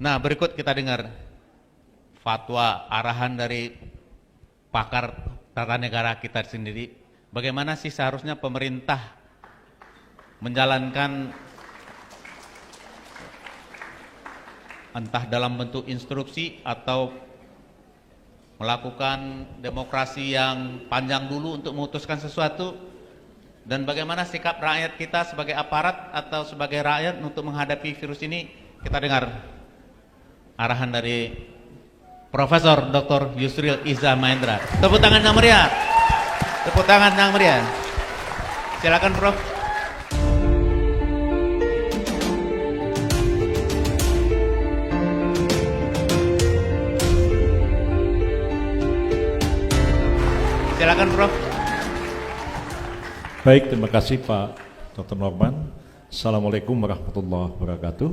Nah, berikut kita dengar fatwa arahan dari pakar tata negara kita sendiri. Bagaimana sih seharusnya pemerintah menjalankan entah dalam bentuk instruksi atau melakukan demokrasi yang panjang dulu untuk memutuskan sesuatu, dan bagaimana sikap rakyat kita sebagai aparat atau sebagai rakyat untuk menghadapi virus ini. Kita dengar arahan dari Profesor Dr. Yusril Iza Mahendra. Tepuk tangan yang meriah. Tepuk tangan yang meriah. Silakan, Prof. Silakan, Prof. Baik, terima kasih Pak Dr. Norman. Assalamualaikum warahmatullahi wabarakatuh.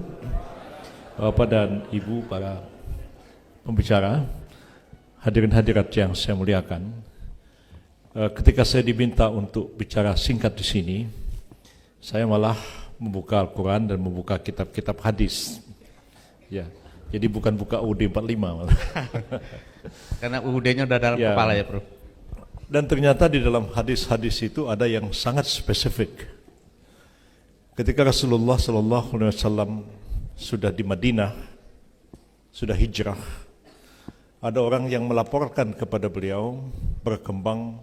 Bapak dan Ibu para pembicara, hadirin hadirat yang saya muliakan. Ketika saya diminta untuk bicara singkat di sini, saya malah membuka Al-Quran dan membuka kitab-kitab hadis. Ya, jadi bukan buka UUD 45 malah. Karena UUD-nya udah dalam kepala ya, Prof. Dan ternyata di dalam hadis-hadis itu ada yang sangat spesifik. Ketika Rasulullah SAW sudah di Madinah, sudah hijrah, ada orang yang melaporkan kepada beliau berkembang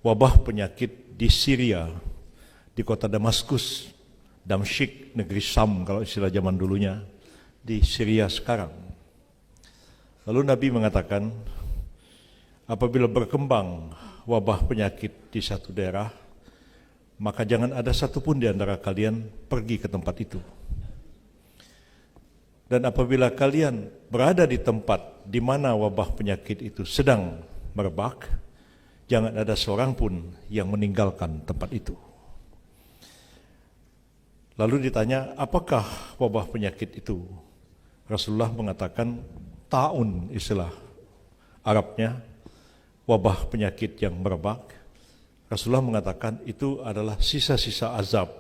wabah penyakit di Syria, di kota Damaskus, Damsyik, negeri Syam kalau istilah zaman dulunya, di Syria sekarang. Lalu Nabi mengatakan, apabila berkembang wabah penyakit di satu daerah, maka jangan ada satupun di antara kalian pergi ke tempat itu. Dan apabila kalian berada di tempat di mana wabah penyakit itu sedang merebak, jangan ada seorang pun yang meninggalkan tempat itu. Lalu ditanya, apakah wabah penyakit itu? Rasulullah mengatakan, ta'un istilah Arabnya, wabah penyakit yang merebak. Rasulullah mengatakan itu adalah sisa-sisa azab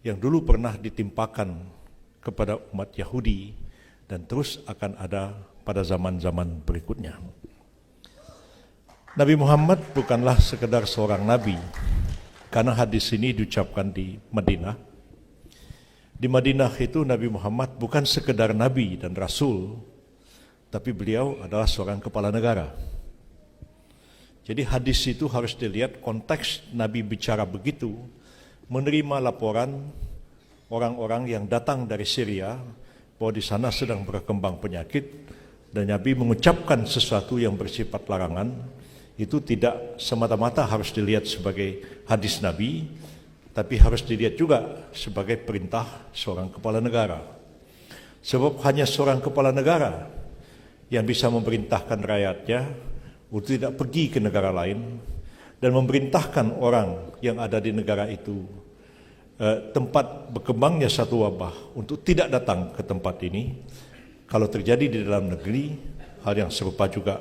yang dulu pernah ditimpakan kepada umat Yahudi dan terus akan ada pada zaman-zaman berikutnya. Nabi Muhammad bukanlah sekedar seorang nabi, karena hadis ini diucapkan di Madinah. Di Madinah itu Nabi Muhammad bukan sekedar nabi dan rasul, tapi beliau adalah seorang kepala negara. Jadi hadis itu harus dilihat konteks Nabi bicara begitu, menerima laporan orang-orang yang datang dari Syria bahwa di sana sedang berkembang penyakit, dan Nabi mengucapkan sesuatu yang bersifat larangan. Itu tidak semata-mata harus dilihat sebagai hadis Nabi, tapi harus dilihat juga sebagai perintah seorang kepala negara. Sebab hanya seorang kepala negara yang bisa memerintahkan rakyatnya untuk tidak pergi ke negara lain dan memerintahkan orang yang ada di negara itu tempat berkembangnya satu wabah untuk tidak datang ke tempat ini. Kalau terjadi di dalam negeri, hal yang serupa juga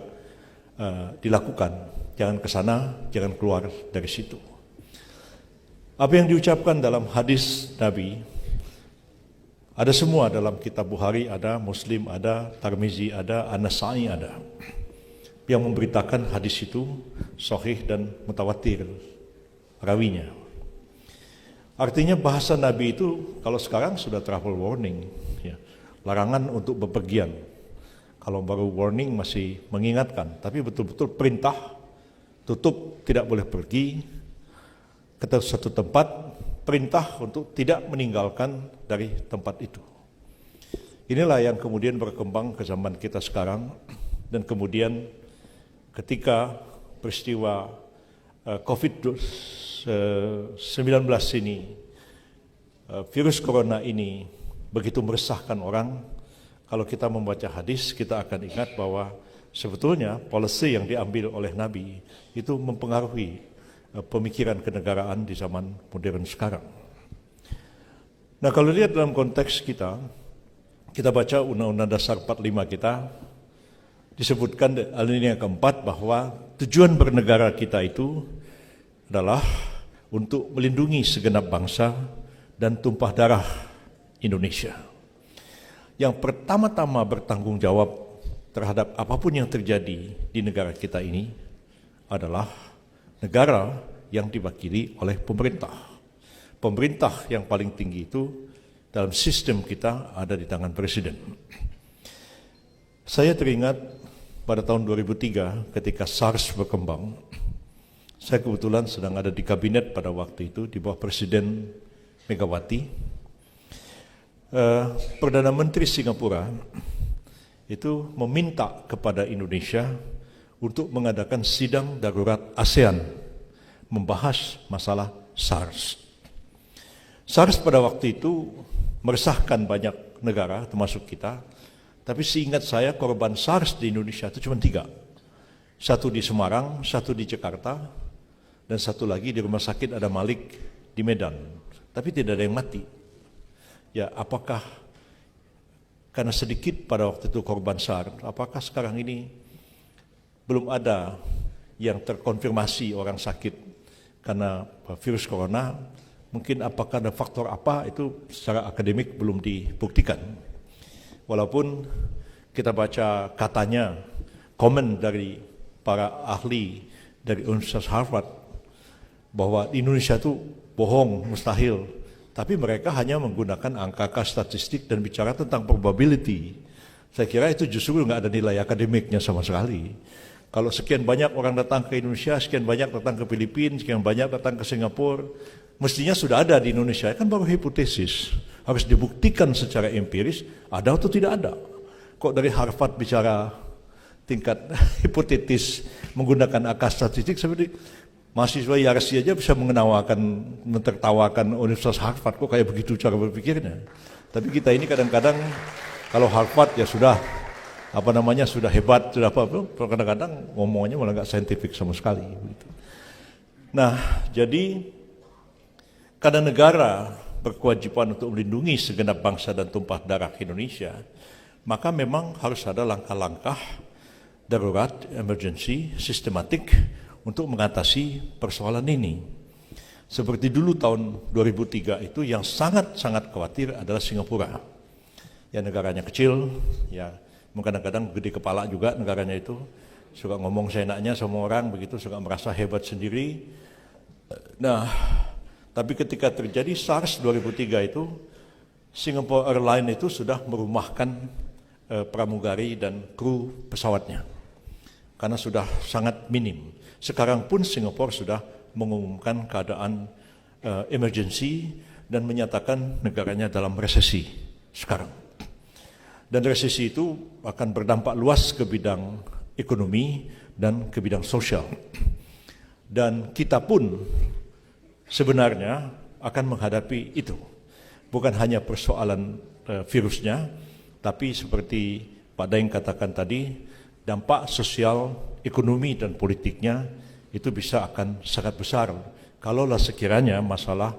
dilakukan. Jangan ke sana, jangan keluar dari situ. Apa yang diucapkan dalam hadis Nabi ada semua dalam kitab Bukhari, ada Muslim, ada Tirmizi, ada An-Nasa'i, ada yang memberitakan hadis itu sahih dan mutawatir rawinya. Artinya bahasa Nabi itu kalau sekarang sudah travel warning, ya, larangan untuk bepergian. Kalau baru warning masih mengingatkan, tapi betul-betul perintah tutup, tidak boleh pergi ke satu tempat, perintah untuk tidak meninggalkan dari tempat itu. Inilah yang kemudian berkembang ke zaman kita sekarang, dan kemudian ketika peristiwa COVID-19 ini, virus corona ini begitu meresahkan orang, kalau kita membaca hadis, kita akan ingat bahwa sebetulnya policy yang diambil oleh Nabi itu mempengaruhi pemikiran kenegaraan di zaman modern sekarang. Nah, kalau lihat dalam konteks kita baca Undang-Undang Dasar 45 kita, disebutkan alinea keempat bahwa tujuan bernegara kita itu adalah untuk melindungi segenap bangsa dan tumpah darah Indonesia. yang pertama-tama bertanggung jawab terhadap apapun yang terjadi di negara kita ini adalah negara yang diwakili oleh pemerintah. Pemerintah yang paling tinggi itu dalam sistem kita ada di tangan presiden. Saya teringat pada tahun 2003 ketika SARS berkembang, saya kebetulan sedang ada di kabinet pada waktu itu di bawah Presiden Megawati. Perdana Menteri Singapura itu meminta kepada Indonesia untuk mengadakan sidang darurat ASEAN membahas masalah SARS. SARS pada waktu itu meresahkan banyak negara termasuk kita, tapi seingat saya korban SARS di Indonesia itu cuma 3. Satu di Semarang, satu di Jakarta, dan satu lagi di rumah sakit ada Malik di Medan. Tapi tidak ada yang mati. Ya, apakah karena sedikit pada waktu itu korban SARS, apakah sekarang ini belum ada yang terkonfirmasi orang sakit karena virus corona? Mungkin apakah ada faktor apa itu secara akademik belum dibuktikan. Walaupun kita baca katanya, komen dari para ahli dari Universitas Harvard bahwa di Indonesia itu bohong, mustahil. Tapi mereka hanya menggunakan angka statistik dan bicara tentang probability. Saya kira itu justru nggak ada nilai akademiknya sama sekali. Kalau sekian banyak orang datang ke Indonesia, sekian banyak datang ke Filipina, sekian banyak datang ke Singapura, mestinya sudah ada di Indonesia. Kan baru hipotesis. Harus dibuktikan secara empiris, ada atau tidak ada. Kok dari Harvard bicara tingkat hipotetis menggunakan angka statistik, seperti mahasiswa Yarsi aja bisa mentertawakan Universitas Harvard, kok kayak begitu cara berpikirnya. Tapi kita ini kadang-kadang kalau Harvard ya sudah sudah hebat, sudah apa, kadang-kadang ngomongnya malah nggak saintifik sama sekali. Nah, jadi karena negara berkewajiban untuk melindungi segenap bangsa dan tumpah darah Indonesia, maka memang harus ada langkah-langkah darurat, emergency, sistematik untuk mengatasi persoalan ini. Seperti dulu tahun 2003 itu yang sangat-sangat khawatir adalah Singapura. Ya, negaranya kecil, ya kadang-kadang gede kepala juga negaranya itu, suka ngomong seenaknya sama orang begitu, suka merasa hebat sendiri. Nah, tapi ketika terjadi SARS 2003 itu, Singapore Airlines itu sudah merumahkan pramugari dan kru pesawatnya karena sudah sangat minim. Sekarang pun Singapura sudah mengumumkan keadaan emergency dan menyatakan negaranya dalam resesi sekarang. Dan resesi itu akan berdampak luas ke bidang ekonomi dan ke bidang sosial. Dan kita pun sebenarnya akan menghadapi itu. Bukan hanya persoalan virusnya, tapi seperti Pak Daeng katakan tadi, dampak sosial, ekonomi dan politiknya itu bisa akan sangat besar kalaulah sekiranya masalah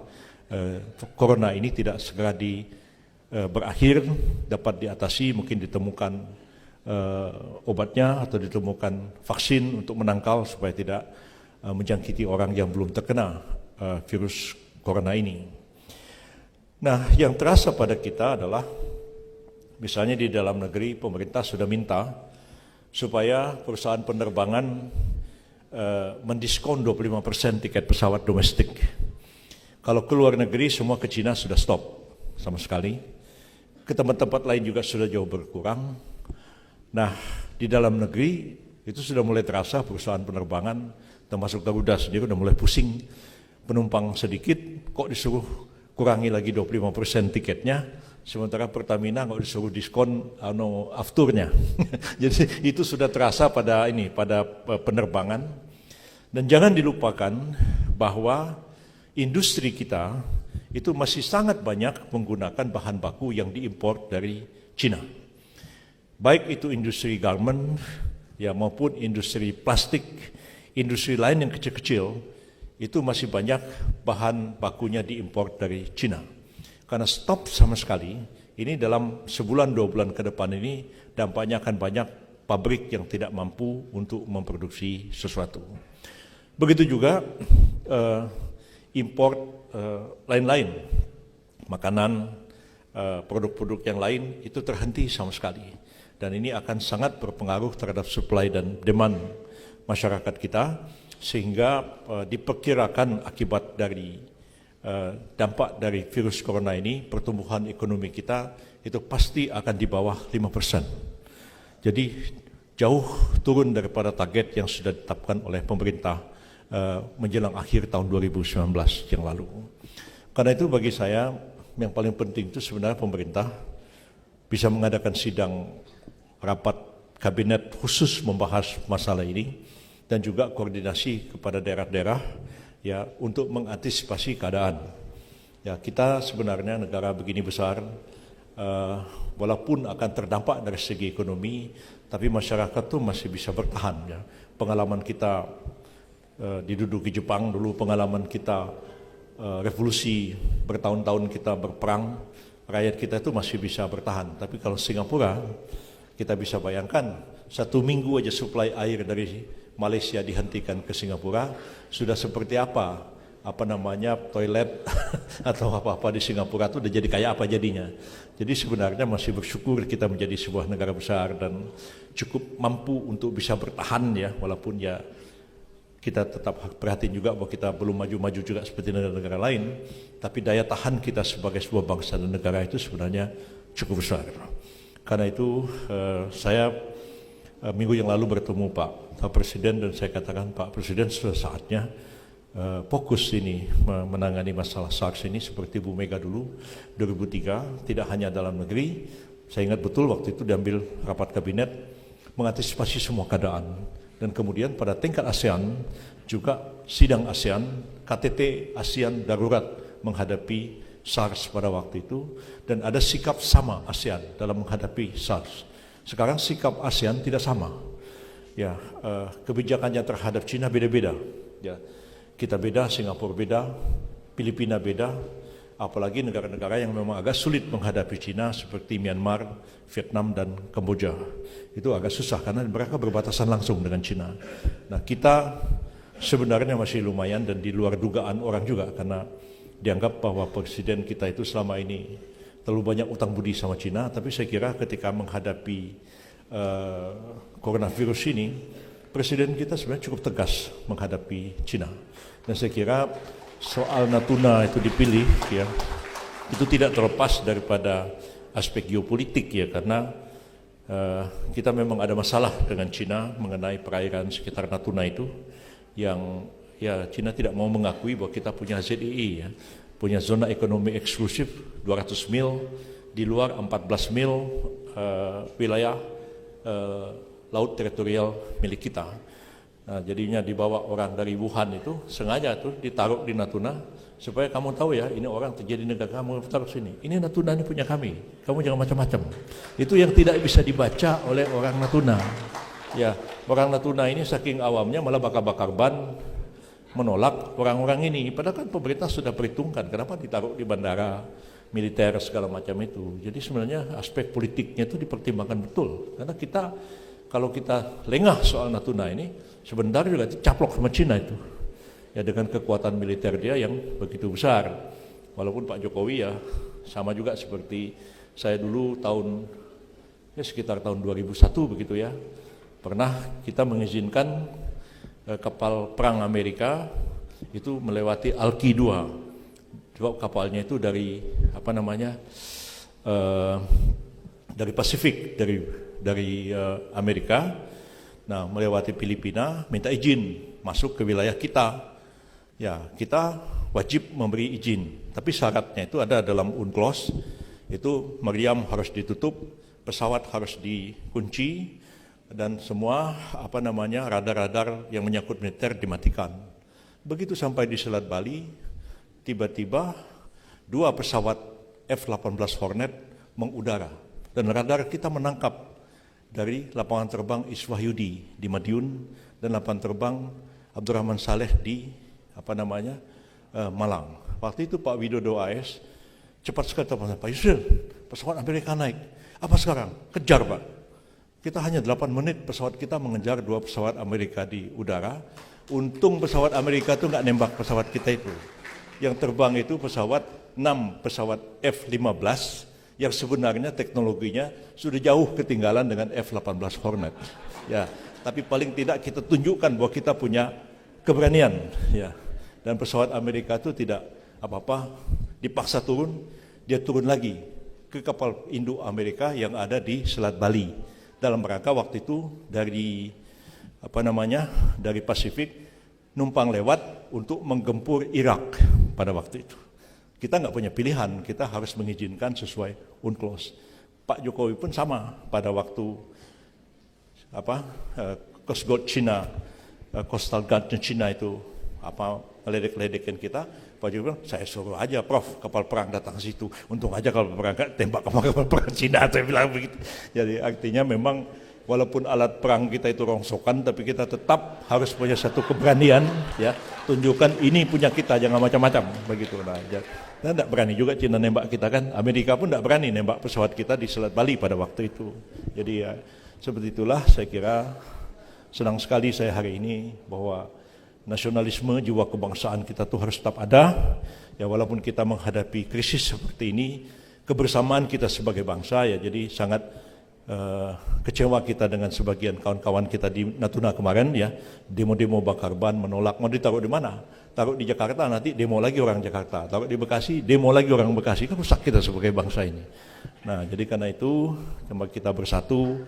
corona ini tidak segera berakhir, dapat diatasi, mungkin ditemukan obatnya atau ditemukan vaksin untuk menangkal supaya tidak menjangkiti orang yang belum terkena virus corona ini. Nah, yang terasa pada kita adalah misalnya di dalam negeri pemerintah sudah minta supaya perusahaan penerbangan mendiskon 25% tiket pesawat domestik. Kalau ke luar negeri semua ke Cina sudah stop sama sekali. Ke tempat-tempat lain juga sudah jauh berkurang. Nah, di dalam negeri itu sudah mulai terasa perusahaan penerbangan termasuk Garuda sendiri sudah mulai pusing. Penumpang sedikit kok disuruh kurangi lagi 25% tiketnya. Sementara Pertamina nggak disuruh diskon afturnya. Jadi itu sudah terasa pada penerbangan. Dan jangan dilupakan bahwa industri kita itu masih sangat banyak menggunakan bahan baku yang diimpor dari Cina. Baik itu industri garment ya maupun industri plastik, industri lain yang kecil-kecil itu masih banyak bahan bakunya diimpor dari Cina. Karena stop sama sekali, ini dalam sebulan 2 bulan ke depan ini dampaknya akan banyak pabrik yang tidak mampu untuk memproduksi sesuatu. Begitu juga import lain-lain, makanan, produk-produk yang lain itu terhenti sama sekali. Dan ini akan sangat berpengaruh terhadap supply dan demand masyarakat kita, sehingga diperkirakan akibat dari dampak dari virus corona ini, pertumbuhan ekonomi kita itu pasti akan di bawah 5%. Jadi jauh turun daripada target yang sudah ditetapkan oleh pemerintah menjelang akhir tahun 2019 yang lalu. Karena itu bagi saya yang paling penting itu sebenarnya pemerintah bisa mengadakan sidang rapat kabinet khusus membahas masalah ini, dan juga koordinasi kepada daerah-daerah ya untuk mengantisipasi keadaan. Ya, kita sebenarnya negara begini besar, walaupun akan terdampak dari segi ekonomi, tapi masyarakat tuh masih bisa bertahan. Ya. Pengalaman kita diduduki Jepang dulu, pengalaman kita revolusi bertahun-tahun kita berperang, rakyat kita itu masih bisa bertahan. Tapi kalau Singapura, kita bisa bayangkan 1 minggu aja suplai air dari Malaysia dihentikan ke Singapura, sudah seperti apa toilet atau apa-apa di Singapura itu udah jadi kayak apa jadinya. Jadi sebenarnya masih bersyukur kita menjadi sebuah negara besar dan cukup mampu untuk bisa bertahan ya, walaupun ya kita tetap perhatiin juga bahwa kita belum maju-maju juga seperti negara-negara lain, tapi daya tahan kita sebagai sebuah bangsa dan negara itu sebenarnya cukup besar. Karena itu saya minggu yang lalu bertemu Pak Presiden dan saya katakan, Pak Presiden sudah saatnya fokus ini menangani masalah SARS ini seperti Bu Mega dulu 2003, tidak hanya dalam negeri. Saya ingat betul waktu itu diambil rapat kabinet mengantisipasi semua keadaan, dan kemudian pada tingkat ASEAN juga sidang ASEAN, KTT ASEAN darurat menghadapi SARS pada waktu itu, dan ada sikap sama ASEAN dalam menghadapi SARS. Sekarang sikap ASEAN tidak sama. Ya, kebijakannya terhadap Cina beda-beda. Ya, kita beda, Singapura beda, Filipina beda, apalagi negara-negara yang memang agak sulit menghadapi Cina seperti Myanmar, Vietnam dan Kamboja. Itu agak susah karena mereka berbatasan langsung dengan Cina. Nah, kita sebenarnya masih lumayan dan di luar dugaan orang juga, karena dianggap bahwa presiden kita itu selama ini terlalu banyak utang budi sama Cina. Tapi saya kira ketika menghadapi coronavirus ini, presiden kita sebenarnya cukup tegas menghadapi Cina. Dan saya kira soal Natuna itu dipilih ya, itu tidak terlepas daripada aspek geopolitik ya, karena kita memang ada masalah dengan Cina mengenai perairan sekitar Natuna itu, yang ya Cina tidak mau mengakui bahwa kita punya ZEE ya, punya zona ekonomi eksklusif 200 mil, di luar 14 mil wilayah laut teritorial milik kita. Nah, jadinya dibawa orang dari Wuhan itu sengaja tuh ditaruh di Natuna supaya kamu tahu ya, ini orang terjadi negara kamu taruh sini. Ini Natuna ini punya kami. Kamu jangan macam-macam. Itu yang tidak bisa dibaca oleh orang Natuna. Ya, orang Natuna ini saking awamnya malah bakar-bakar ban menolak orang-orang ini. Padahal kan pemerintah sudah perhitungkan kenapa ditaruh di bandara militer segala macam itu. Jadi sebenarnya aspek politiknya itu dipertimbangkan betul. Karena kita, kalau kita lengah soal Natuna ini, sebenarnya juga caplok sama Cina itu. Ya, dengan kekuatan militer dia yang begitu besar. Walaupun Pak Jokowi ya sama juga seperti saya dulu sekitar tahun 2001 begitu ya. Pernah kita mengizinkan kapal perang Amerika itu melewati Alki 2. Sebab kapalnya itu dari dari Pasifik, dari Amerika. Nah, melewati Filipina, minta izin masuk ke wilayah kita. Ya, kita wajib memberi izin. Tapi syaratnya itu ada dalam UNCLOS, itu meriam harus ditutup, pesawat harus dikunci, dan semua radar-radar yang menyangkut militer dimatikan. Begitu sampai di Selat Bali, tiba-tiba 2 pesawat F-18 Hornet mengudara, dan radar kita menangkap dari lapangan terbang Iswahyudi di Madiun dan lapangan terbang Abdurrahman Saleh di Malang. Waktu itu Pak Widodo AS cepat sekali telepon, Pak Yusril, pesawat Amerika naik. Apa sekarang? Kejar Pak. Kita hanya 8 menit pesawat kita mengejar 2 pesawat Amerika di udara. Untung pesawat Amerika itu nggak nembak pesawat kita itu. Yang terbang itu 6 pesawat F-15 yang sebenarnya teknologinya sudah jauh ketinggalan dengan F-18 Hornet. Ya, tapi paling tidak kita tunjukkan bahwa kita punya keberanian. Ya, dan pesawat Amerika itu tidak apa-apa, dipaksa turun, dia turun lagi ke kapal induk Amerika yang ada di Selat Bali. Dalam rangka waktu itu dari Pasifik numpang lewat untuk menggempur Irak pada waktu itu. Kita nggak punya pilihan, kita harus mengizinkan sesuai UNCLOS. Pak Jokowi pun sama pada waktu Coast Guard Cina, Coastal Guard Cina itu meledek-ledekin kita, Pak Jokowi bilang, saya suruh aja Prof kapal perang datang ke situ. Untung aja kalau perang tembak kapal perang Cina, saya bilang begitu. Jadi artinya memang walaupun alat perang kita itu rongsokan, tapi kita tetap harus punya satu keberanian, ya, tunjukkan ini punya kita, jangan macam-macam begitu. Nah, tidak berani juga Cina nembak kita kan, Amerika pun tidak berani nembak pesawat kita di Selat Bali pada waktu itu. Jadi ya seperti itulah, saya kira senang sekali saya hari ini bahwa nasionalisme, jiwa kebangsaan kita tuh harus tetap ada. Ya walaupun kita menghadapi krisis seperti ini, kebersamaan kita sebagai bangsa ya, jadi sangat kecewa kita dengan sebagian kawan-kawan kita di Natuna kemarin ya, demo-demo bakar ban, menolak. Mau ditaruh di mana? Taruh di Jakarta, nanti demo lagi orang Jakarta. Taruh di Bekasi, demo lagi orang Bekasi. Kan rusak kita sebagai bangsa ini. Nah, jadi karena itu kita bersatu,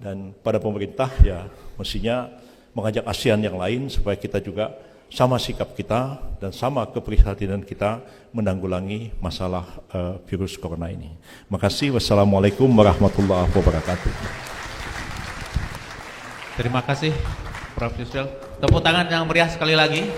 dan pada pemerintah ya mestinya mengajak ASEAN yang lain supaya kita juga sama sikap kita dan sama keprihatinan kita menanggulangi masalah virus corona ini. Makasih. Wassalamualaikum warahmatullahi wabarakatuh. Terima kasih Prof. Yusril. Tepuk tangan yang meriah sekali lagi.